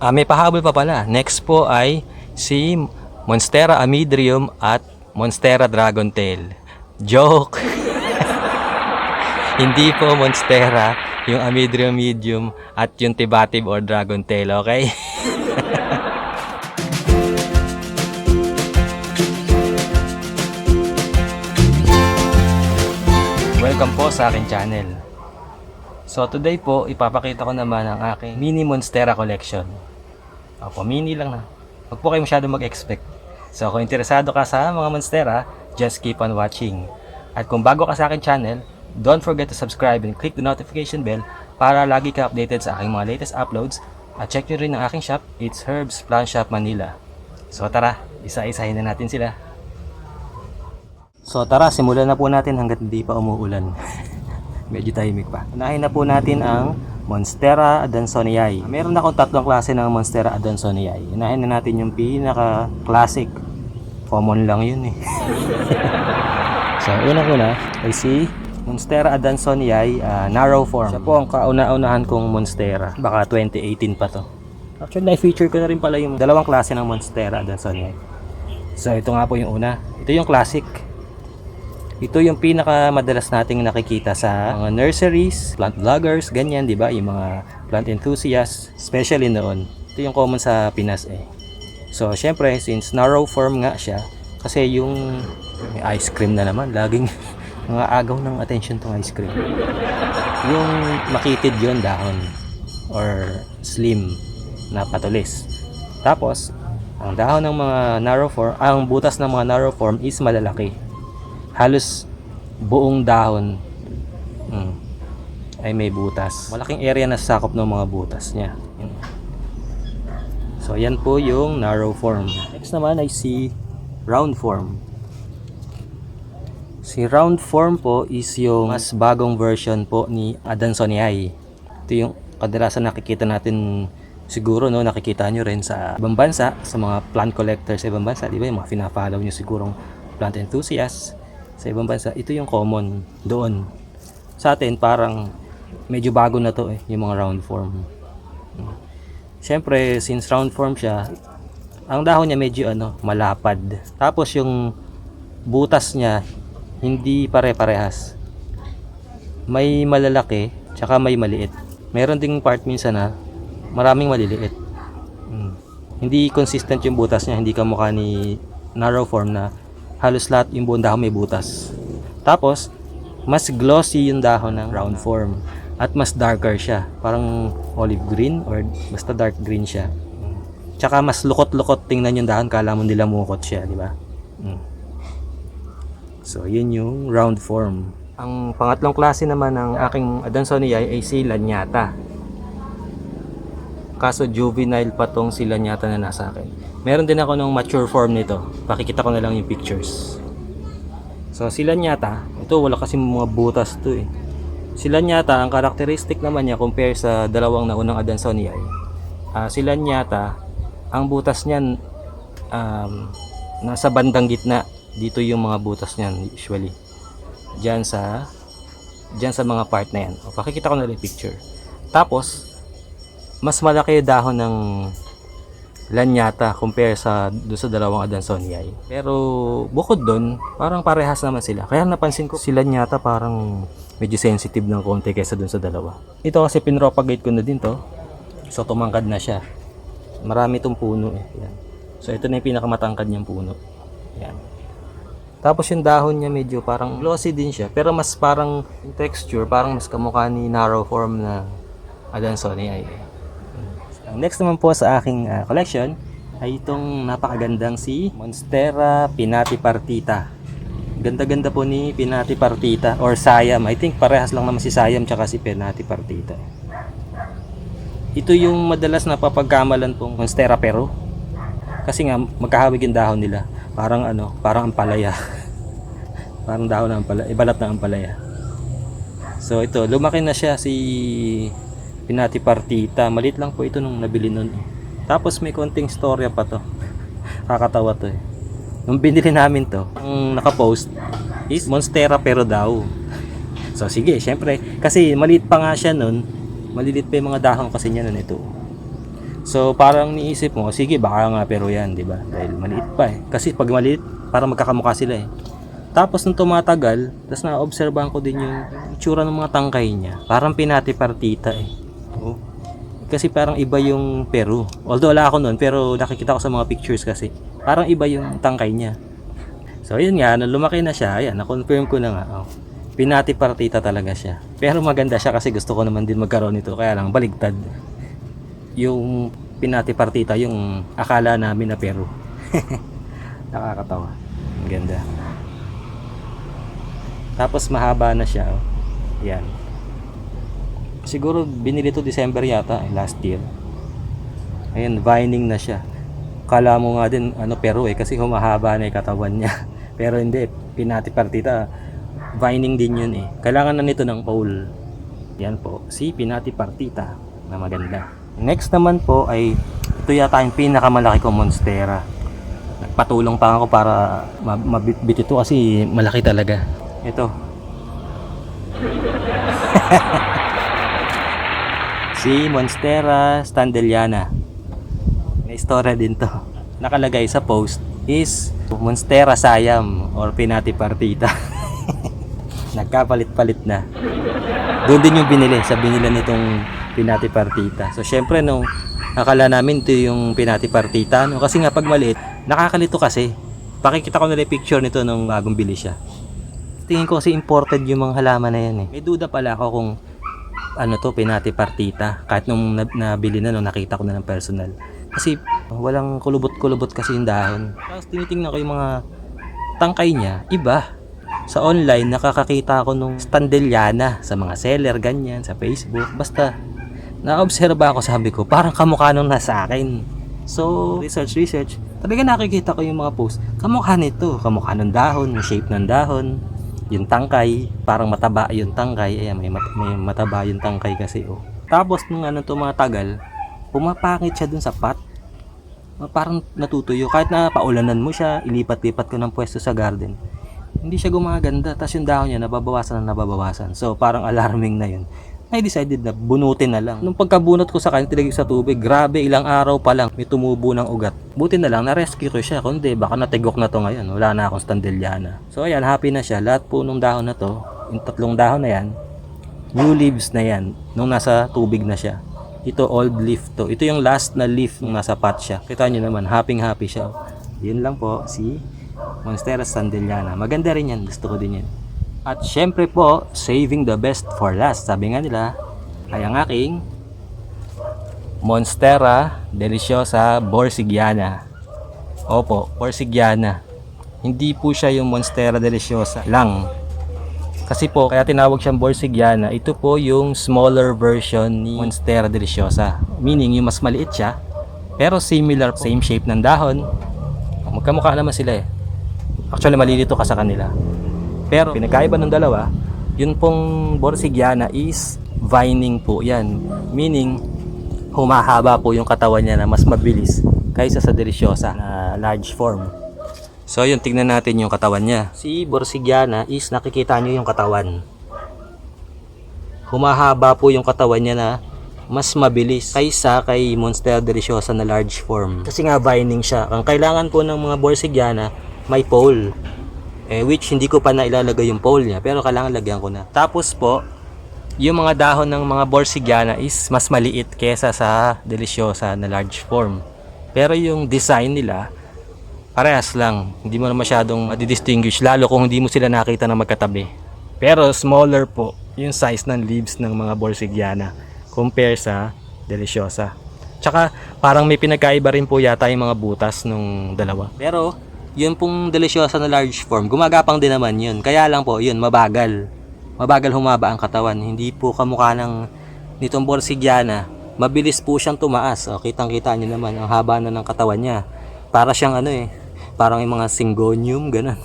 May pahabol pa pala. Next po ay si Monstera Amydrium at Monstera Dragontail. Joke! Hindi po Monstera, yung Amydrium medium at yung Tibatib or Dragontail, okay? Welcome po sa aking channel. So today po, ipapakita ko naman ang aking mini Monstera collection. Opo, mini lang na. Huwag po kayo masyado mag-expect. So kung interesado ka sa mga Monstera, just keep on watching. At kung bago ka sa aking channel, don't forget to subscribe and click the notification bell para lagi ka updated sa aking mga latest uploads. At check nyo rin ang aking shop, It's Herbs Plant Shop Manila. So tara, isa-isahin na natin sila. So tara, simulan na po natin hanggat hindi pa umuulan. Medyo tahimik pa. Unahin na po natin ang Monstera adansonii. Meron akong tatlong klase ng Monstera adansonii. Unahin na natin yung pinaka-classic. Common lang yun eh. So una-una ay si Monstera adansonii narrow form. Siya po ang kauna-unahan kong Monstera. Baka 2018 pa to. Actually, na-feature ko na rin pala yung dalawang klase ng Monstera adansonii. So ito nga po yung una. Ito yung classic. Ito yung pinaka-madalas nating nakikita sa mga nurseries, plant vloggers, ganyan, di ba? Yung mga plant enthusiasts, especially noon. Ito yung common sa Pinas eh. So, syempre, since narrow form nga siya, kasi yung may ice cream na naman, laging mga agaw ng attention tong ice cream. Yung makitid yun dahon or slim na patulis. Tapos, ang dahon ng mga narrow form, ang butas ng mga narrow form is malalaki. Halos buong dahon ay may butas. Malaking area na sakop ng mga butas niya. So yan po yung narrow form. Next naman ay si round form. Si round form po is yung mas bagong version po ni adansonii. Ito yung kadalasan nakikita natin siguro, no, nakikita nyo rin sa ibang bansa, sa mga plant collectors sa ibang bansa, di ba? Yung mga fina-follow nyo sigurong plant enthusiasts sa ibang bansa, ito yung common doon. Sa atin parang medyo bago na to eh, yung mga round form. Siyempre, since round form siya, ang dahon niya medyo malapad. Tapos yung butas niya hindi pare-parehas. May malalaki, tsaka may maliit. Meron ding part minsan na maraming maliliit. Hindi consistent yung butas niya, hindi kamukha ni narrow form na halos lahat yung buong dahon may butas. Tapos, mas glossy yung dahon ng round form. At mas darker siya. Parang olive green or basta dark green siya. Tsaka mas lukot-lukot tingnan yung dahon. Kala mo nila mukot siya, di ba? So, yun yung round form. Ang pangatlong klase naman ng aking adansonii ay si lanyata. Kaso juvenile pa tong si lanyata na nasa akin. Meron din ako ng mature form nito. Pakikita ko na lang yung pictures. So si lanyata, ito wala kasi mga butas to eh. Si lanyata, ang karakteristik naman niya compare sa dalawang naunang adansonii ay si lanyata, ang butas niyan nasa bandang gitna. Dito yung mga butas niyan usually. Diyan sa mga part na yan. O, pakikita ko na lang yung picture. Tapos mas malaki dahon ng lanyata compare doon sa dalawang adansonii. Pero bukod doon, parang parehas naman sila. Kaya napansin ko si lanyata parang medyo sensitive ng konti kaysa doon sa dalawa. Ito kasi pinropagate ko na din to. So tumangkad na siya. Marami itong puno eh. Yan. So ito na yung pinakamatangkad niyang puno. Yan. Tapos yung dahon niya medyo parang glossy din siya. Pero mas parang yung texture, parang mas kamukha ni narrow form na adansonii. Next naman po sa aking collection ay itong napakagandang si Monstera pinnatipartita. Ganda-ganda po ni pinnatipartita or Siam. I think parehas lang naman si Siam tsaka si pinnatipartita. Ito yung madalas na papagkamalan pong Monstera pero kasi nga magkahawig yung dahon nila. Parang parang ampalaya. Parang dahon ng ampalaya, balat ng ampalaya. So ito, lumaki na siya si pinnatipartita. Maliit lang po ito nung nabili nun. Tapos may konting storya pa to. Kakatawa to eh. Nung binili namin to, ang nakapost is Monstera pero daw. So sige, syempre. Kasi maliit pa nga siya nun. Maliliit pa yung mga dahon kasi niya nun ito. So parang niisip mo, sige baka nga pero yan, di ba? Dahil maliit pa eh. Kasi pag maliit, parang magkakamukha sila eh. Tapos nung tumatagal, tapos na-obserbahan ko din yung itsura ng mga tangkay niya. Parang pinati partita eh. Oh. Kasi parang iba yung Peru. Although wala ako noon, pero nakikita ko sa mga pictures kasi. Parang iba yung tangkay niya. So yun nga, nung lumaki na siya, ayan, na-confirm ko na nga. Oh, pinati partita talaga siya. Pero maganda siya kasi gusto ko naman din magkaroon nito. Kaya lang, baligtad. Yung pinati partita, yung akala namin na Peru. Nakakatawa. Ang ganda. Tapos mahaba na siya. Oh. Yan. Siguro binili to December yata, last year. Ayan, vining na siya. Kala mo nga din, Peru eh, kasi humahaba na yung katawan niya. Pero hindi, pinati partita. Vining din yun eh. Kailangan na nito ng pole. Yan po, si pinati partita na maganda. Next naman po ay, ito yata yung pinakamalaki kong monstera. Nagpatulong pa ako para mabitbit ito kasi malaki talaga. Ito. Si Monstera standelliana. May istorya din to. Nakalagay sa post is Monstera Siam or pinati partita. Nagkapalit-palit na. Doon din yung binili sa binila nitong pinati partita. So syempre nung akala namin ito yung pinati partita, no? Kasi nga pag maliit, nakakalito kasi. Pakikita ko na yung picture nito nung bagong bili siya. Tingin ko kasi imported yung mga halaman na yan eh. May duda pala ako kung pinati partita. Kahit nung nabili na, nung nakita ko na ng personal. Kasi walang kulubot-kulubot kasi yung dahon. Tapos tinitingnan ko yung mga tangkay niya, iba. Sa online, nakakakita ako nung standelliana sa mga seller, ganyan, sa Facebook. Basta, na-obserba ako, sabi ko, parang kamukha nung nasa akin. So, research. Talaga nakikita ko yung mga post. Kamukha nito, kamukha ng dahon, yung shape ng dahon. Yung tangkay, parang mataba yung tangkay. Ayan, may mataba yung tangkay kasi. Oh. Tapos, nung tumatagal, pumapangit siya dun sa pot. Parang natutuyo. Kahit na paulanan mo siya, ilipat-lipat ko ng pwesto sa garden. Hindi siya gumaganda. Tapos yung dahon niya, nababawasan. So, parang alarming na yun. I decided na bunutin na lang. Nung pagkabunot ko sa kanya, tinagay sa tubig, grabe, ilang araw pa lang, may tumubo ng ugat. Buti na lang, na-rescue ko siya. Kundi, baka natigok na to ngayon. Wala na akong standelliana. So, ayan, happy na siya. Lahat po nung dahon na to, yung 3 dahon na yan, new leaves na yan, nung nasa tubig na siya. Ito, old leaf to. Ito yung last na leaf nung nasa pot siya. Kita nyo naman, happy siya. Yun lang po, si Monstera standelliana. Maganda rin yan, gusto ko din yan. At syempre po, saving the best for last. Sabi nga nila, ay ang aking Monstera deliciosa borsigiana. Opo, borsigiana. Hindi po siya yung Monstera deliciosa lang. Kasi po, kaya tinawag siyang borsigiana, ito po yung smaller version ni Monstera deliciosa. Meaning, yung mas maliit siya, pero similar, same shape ng dahon. Magkamukha naman sila eh. Actually, malilito ka sa kanila. Pero pinagkaiba ng dalawa, yun pong borsigiana is vining po yan. Meaning, humahaba po yung katawan niya na mas mabilis kaysa sa deliciosa na large form. So yun, tignan natin yung katawan niya. Si borsigiana is nakikita nyo yung katawan. Humahaba po yung katawan niya na mas mabilis kaysa kay Monstera deliciosa na large form. Kasi nga vining siya. Ang kailangan po ng mga borsigiana, may pole. Which hindi ko pa na ilalagay yung pole niya, pero kailangan lagyan ko na. Tapos po, yung mga dahon ng mga borsigiana is mas maliit kesa sa deliciosa na large form. Pero yung design nila, parehas lang. Hindi mo na masyadong distinguish, lalo kung hindi mo sila nakita na magkatabi. Pero smaller po yung size ng leaves ng mga borsigiana compare sa deliciosa. Tsaka parang may pinagkaiba rin po yata yung mga butas nung dalawa. Pero yun pong deliciosa na large form, gumagapang din naman yun. Kaya lang po, yun, mabagal humaba ang katawan. Hindi po kamukha ng nitong borsigiana. Mabilis po siyang tumaas. O, kitang-kita nyo naman, ang haba na ng katawan niya. Para siyang parang yung mga syngonium, ganun.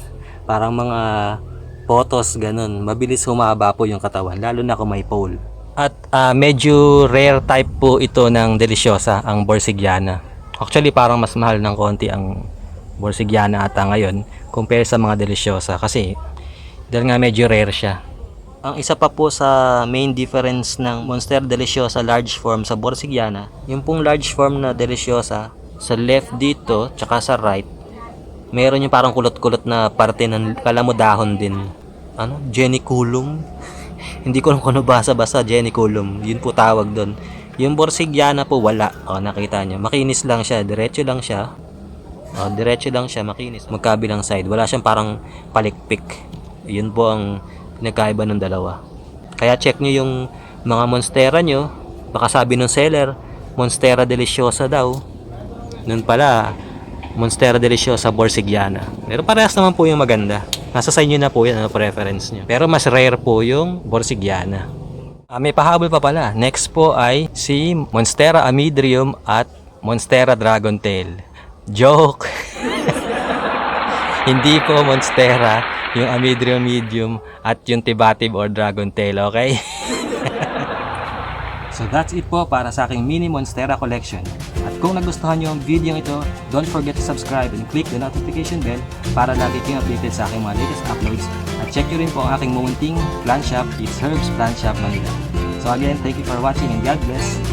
Parang mga potos, ganun. Mabilis humaba po yung katawan, lalo na kung may pole. At medyo rare type po ito ng deliciosa, ang borsigiana. Actually, parang mas mahal ng konti ang borsigiana ata ngayon compare sa mga deliciosa kasi dahil nga medyo rare siya. Ang isa pa po sa main difference ng Monstera Deliciosa large form sa Borsigiana, yung pong large form na Deliciosa, sa left dito, tsaka sa right, meron yung parang kulot-kulot na parte ng kala mo dahon din. Ano? Geniculum? Hindi ko lang kung ano basa-basa, Geniculum. Yun po tawag doon. Yung Borsigiana po wala. O, nakita nyo. Makinis lang siya. Diretso lang siya. O, diretso lang siya. Makinis. Magkabilang side. Wala siyang parang palikpik. Yun po ang nagkaiba ng dalawa. Kaya check nyo yung mga Monstera nyo. Baka sabi ng seller, Monstera Deliciosa daw. Nun pala, Monstera Deliciosa Borsigiana. Pero parehas naman po yung maganda. Nasa sa inyo na po yan, ano preference nyo. Pero mas rare po yung Borsigiana. May pahabol pa pala. Next po ay si Monstera Amydrium at Monstera Dragontail. Joke! Hindi po Monstera, yung Amydrium medium at yung Tibative or Dragontail, okay? So that's it po para sa aking mini Monstera collection. At kung nagustuhan nyo ang video ito, don't forget to subscribe and click the notification bell para lagi kayong updated sa aking mga latest uploads. At check nyo rin po ang aking munting plant shop, it's Herbs Plant Shop Manila. So again, thank you for watching and God bless.